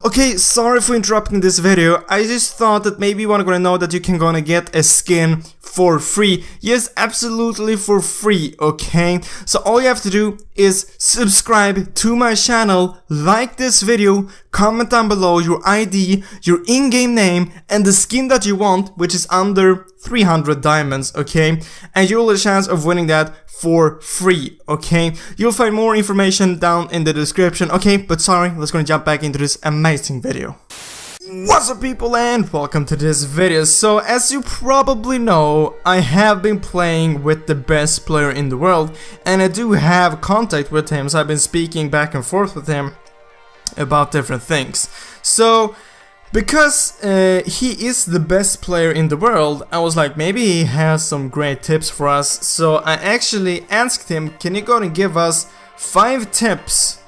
Okay, sorry for interrupting this video. I just thought that maybe you wanna know that you can gonna get a skin for free. Yes, absolutely for free, okay? So all you have to do is subscribe to my channel, like this video, comment down below your ID, your in-game name, and the skin that you want, which is under 300 diamonds, okay? And you'll have a chance of winning that for free, okay? You'll find more information down in the description, okay? But sorry, let's gonna jump back into this amazing video. What's up, people, and welcome to this video. So as you probably know, I have been playing with the best player in the world, and I do have contact with him, so I've been speaking back and forth with him about different things. So because he is the best player in the world, I was like, maybe he has some great tips for us. So I actually asked him, can you go and give us 5 tips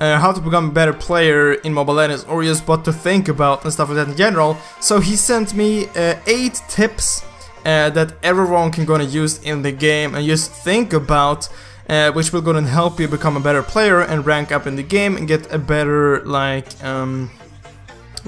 how to become a better player in Mobile Legends, or just what to think about and stuff like that in general. So he sent me 8 tips that everyone can gonna use in the game and just think about, which will gonna help you become a better player and rank up in the game and get a better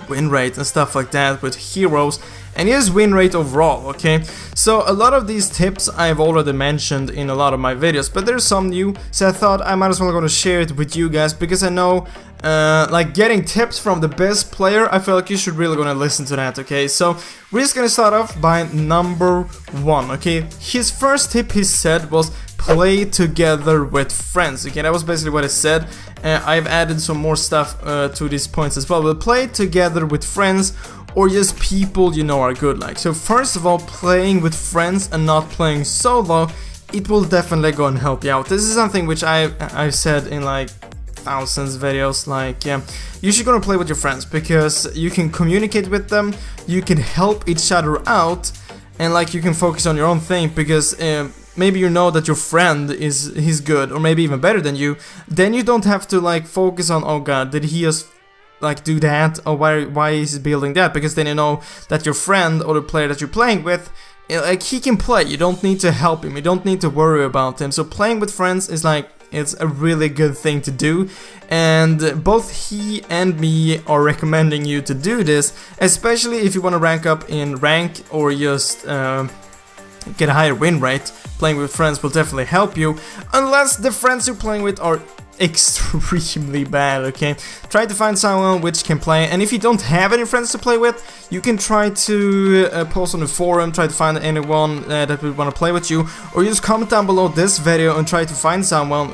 win rate and stuff like that with heroes, and his win rate overall, okay? So a lot of these tips I've already mentioned in a lot of my videos, but there's some new, so I thought I might as well gonna share it with you guys, because I know like getting tips from the best player, I feel like you should really gonna listen to that, okay? So we're just gonna start off by number 1, okay? His first tip, he said, was play together with friends, okay? That was basically what he said. I've added some more stuff to these points as well, but play together with friends or just people you know are good. Like, so first of all, playing with friends and not playing solo, it will definitely go and help you out. This is something which I've said in like thousands of videos, like, yeah, you should gonna play with your friends because you can communicate with them, you can help each other out, and like you can focus on your own thing, because maybe you know that your friend he's good or maybe even better than you, then you don't have to like focus on, oh god, did he just like do that, or why is he building that, because then you know that your friend or the player that you're playing with, like, he can play, you don't need to help him, you don't need to worry about him. So playing with friends is like, it's a really good thing to do, and both he and me are recommending you to do this, especially if you want to rank up in rank or just get a higher win rate. Playing with friends will definitely help you, unless the friends you're playing with are extremely bad, okay? Try to find someone which can play, and if you don't have any friends to play with, you can try to post on the forum, try to find anyone that would want to play with you, or just comment down below this video and try to find someone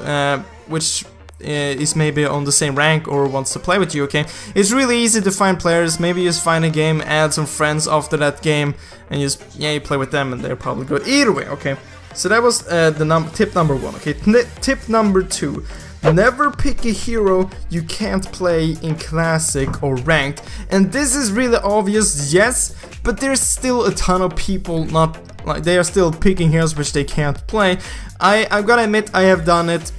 which is maybe on the same rank or wants to play with you, okay? It's really easy to find players. Maybe just find a game, add some friends after that game, and just, yeah, you play with them and they're probably good either way, okay? So that was tip number 1, okay? Tip number 2. Never pick a hero you can't play in Classic or Ranked. And this is really obvious, yes, but there's still a ton of people not, like, they are still picking heroes which they can't play. I'm gonna admit I have done it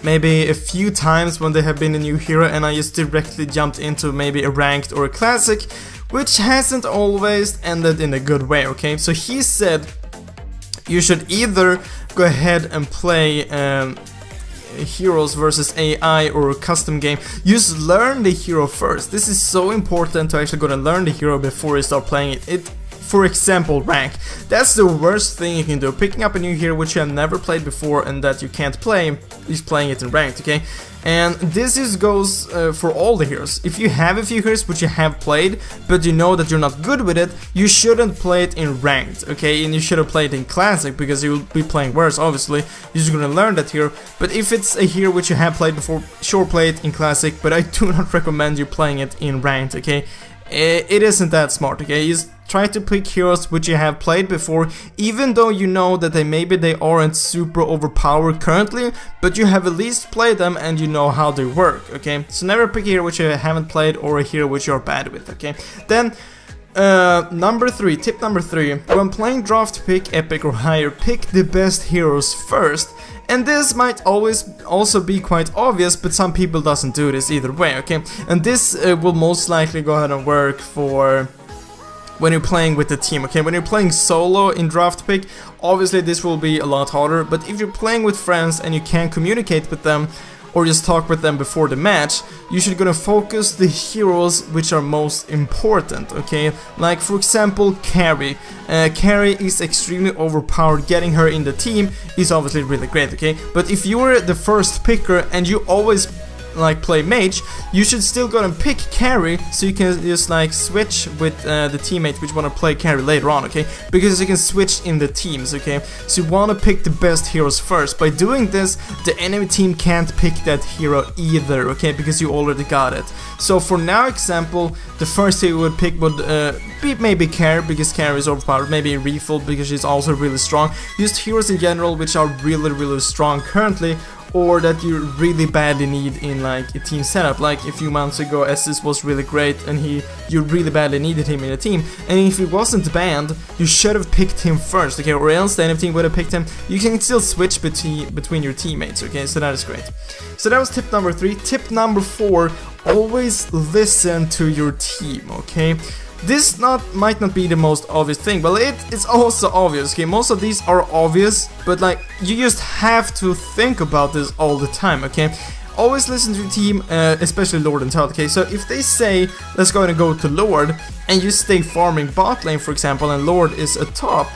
maybe a few times when there have been a new hero and I just directly jumped into maybe a Ranked or a Classic, which hasn't always ended in a good way, okay? So he said you should either go ahead and play heroes versus AI or a custom game. Just learn the hero first. This is so important to actually go and learn the hero before you start playing it. For example, rank. That's the worst thing you can do. Picking up a new hero which you have never played before and that you can't play, is playing it in ranked, okay? And this just goes for all the heroes. If you have a few heroes which you have played, but you know that you're not good with it, you shouldn't play it in ranked, okay? And you shouldn't play it in classic, because you'll be playing worse, obviously. You're just gonna learn that hero. But if it's a hero which you have played before, sure, play it in classic, but I do not recommend you playing it in ranked, okay? It isn't that smart, okay? Just try to pick heroes which you have played before, even though you know that maybe they aren't super overpowered currently, but you have at least played them and you know how they work, okay? So never pick a hero which you haven't played or a hero which you're bad with, okay? Then number 3, tip number 3, when playing draft pick, epic or higher, pick the best heroes first. And this might always also be quite obvious, but some people doesn't do this either way, okay? And this will most likely go ahead and work for when you're playing with the team, okay? When you're playing solo in draft pick, obviously this will be a lot harder, but if you're playing with friends and you can communicate with them, or just talk with them before the match, you should gonna focus the heroes which are most important, okay? Like for example, Carrie. Carrie is extremely overpowered. Getting her in the team is obviously really great, okay? But if you're the first picker and you always like play mage, you should still go and pick carry, so you can just like switch with the teammate which want to play carry later on, okay? Because you can switch in the teams, okay? So you want to pick the best heroes first. By doing this, the enemy team can't pick that hero either, okay? Because you already got it. So for now example, the first hero you would pick would be maybe Carrie, because Carrie is overpowered, maybe Refill because she's also really strong. Just heroes in general which are really strong currently, or that you really badly need in like a team setup. Like a few months ago, Estus was really great and you really badly needed him in a team, and if he wasn't banned, you should have picked him first, okay? Or else the enemy team would have picked him. You can still switch between your teammates, okay? So that is great. So that was tip number 3. Tip number 4, always listen to your team, okay? This might not be the most obvious thing, but it's also obvious, okay? Most of these are obvious, but like, you just have to think about this all the time, okay? Always listen to your team, especially Lord and Turtle, okay? So if they say, let's go and go to Lord, and you stay farming bot lane, for example, and Lord is a top,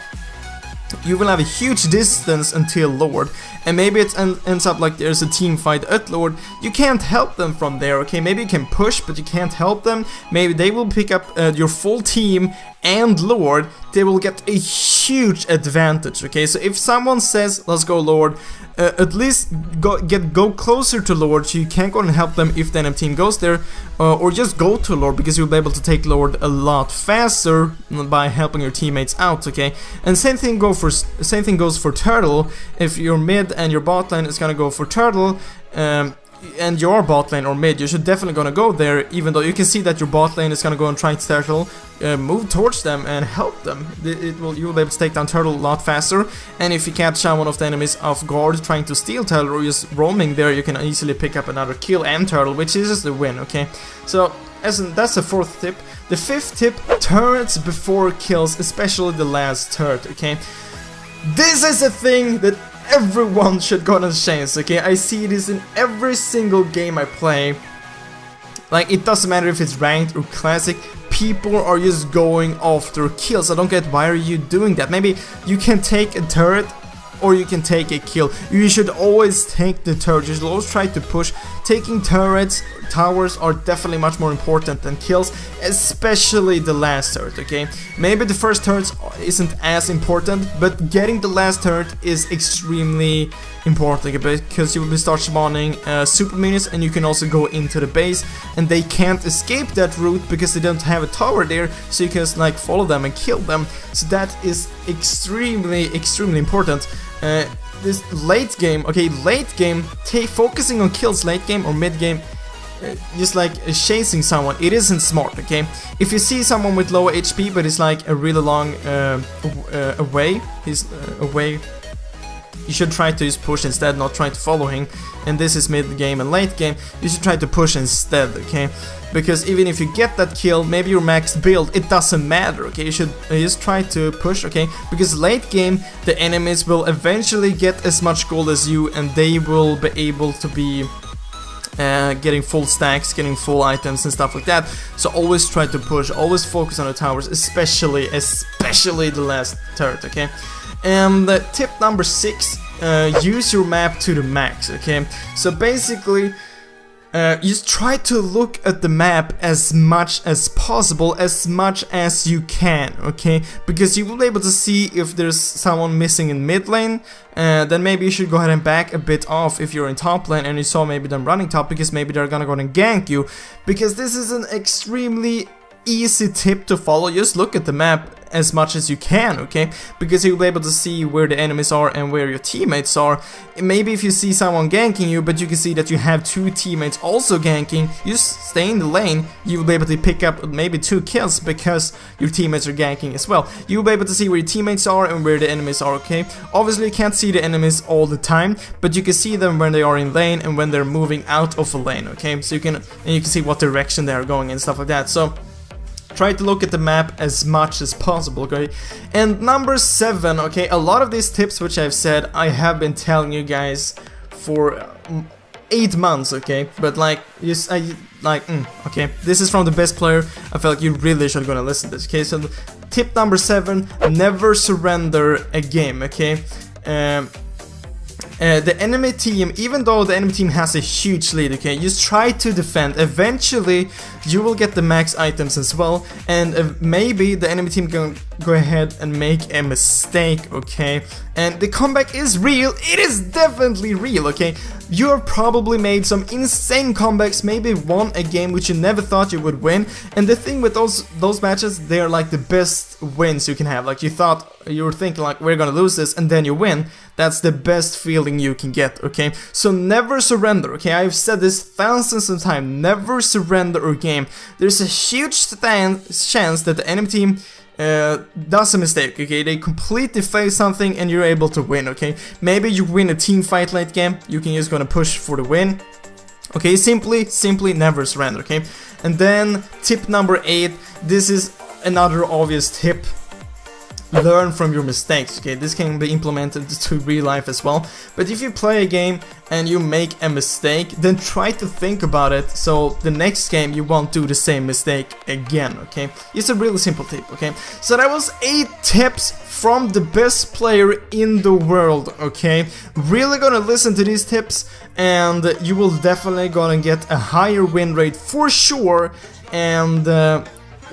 you will have a huge distance until Lord, and maybe it ends up like there's a team fight at Lord. You can't help them from there, okay? Maybe you can push, but you can't help them. Maybe they will pick up your full team and Lord. They will get a huge advantage, okay? So if someone says, let's go Lord, at least go closer to Lord, so you can't go and help them if the enemy team goes there, or just go to Lord, because you'll be able to take Lord a lot faster by helping your teammates out, okay? And same thing goes for Turtle. If you're mid and your bot lane is gonna go for Turtle, and your bot lane or mid, you should definitely gonna go there, even though you can see that your bot lane is gonna go and try to Turtle, move towards them and help them. You will be able to take down Turtle a lot faster, and if you catch one of the enemies off guard trying to steal Turtle or just roaming there, you can easily pick up another kill and Turtle, which is just the win, okay? So that's the 4th tip. The 5th tip, turrets before kills, especially the last turret, okay? This is a thing that everyone should go on a chance, okay? I see this in every single game I play. Like, it doesn't matter if it's ranked or classic, people are just going after kills. I don't get, why are you doing that? Maybe you can take a turret or you can take a kill. You should always take the turret. You should always try to push. Taking turrets, towers are definitely much more important than kills, especially the last turret, okay? Maybe the first turret isn't as important, but getting the last turret is extremely important, okay? Because you will start spawning super minions, and you can also go into the base, and they can't escape that route because they don't have a tower there, so you can just like follow them and kill them. So that is extremely important. This late game, okay, late game, focusing on kills late game or mid game, just like chasing someone, it isn't smart, okay? If you see someone with low HP but it's like a really long away, you should try to just push instead, not try to follow him. And this is mid game and late game, you should try to push instead, okay? Because even if you get that kill, maybe your max build, it doesn't matter, okay? You should just try to push, okay? Because late game, the enemies will eventually get as much gold as you, and they will be able to be getting full stacks, getting full items and stuff like that. So always try to push, always focus on the towers, especially the last turret, okay? And tip number 6, use your map to the max, okay? So basically, just try to look at the map as much as possible, as much as you can, okay? Because you will be able to see if there's someone missing in mid lane, then maybe you should go ahead and back a bit off if you're in top lane and you saw maybe them running top, because maybe they're gonna go and gank you. Because this is an extremely easy tip to follow. Just look at the map as much as you can, okay? Because you'll be able to see where the enemies are and where your teammates are. Maybe if you see someone ganking you, but you can see that you have 2 teammates also ganking, you just stay in the lane, you'll be able to pick up maybe 2 kills because your teammates are ganking as well. You'll be able to see where your teammates are and where the enemies are, okay? Obviously you can't see the enemies all the time, but you can see them when they are in lane and when they're moving out of a lane, okay? So you can see what direction they are going and stuff like that. So try to look at the map as much as possible, okay? And number 7, okay, a lot of these tips which I've said, I have been telling you guys for 8 months, okay? But like, okay, this is from the best player. I feel like you really should gonna listen to this, okay? So tip number 7, never surrender a game, okay? The enemy team, even though the enemy team has a huge lead, okay, just try to defend. Eventually, you will get the max items as well, and maybe the enemy team can go ahead and make a mistake, okay? And the comeback is real. It is definitely real, okay? You have probably made some insane comebacks, maybe won a game which you never thought you would win. And the thing with those matches, they're like the best wins you can have. Like you were thinking like, we're gonna lose this, and then you win. That's the best feeling you can get, okay? So never surrender, okay? I've said this thousands of times. Never surrender a game. There's a huge chance that the enemy team does a mistake, okay? They completely fail something and you're able to win, okay? Maybe you win a team fight late game, you can just gonna push for the win. Okay, simply never surrender, okay? And then tip number 8, this is another obvious tip. Learn from your mistakes, okay? This can be implemented to real life as well. But if you play a game and you make a mistake, then try to think about it so the next game you won't do the same mistake again, okay? It's a really simple tip, okay? So that was 8 tips from the best player in the world, okay? Really gonna listen to these tips and you will definitely gonna get a higher win rate for sure, and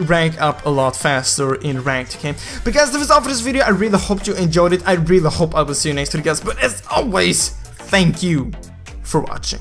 rank up a lot faster in ranked, okay? But guys, that was all for this video. I really hope you enjoyed it. I really hope I will see you next video, guys. But as always, thank you for watching.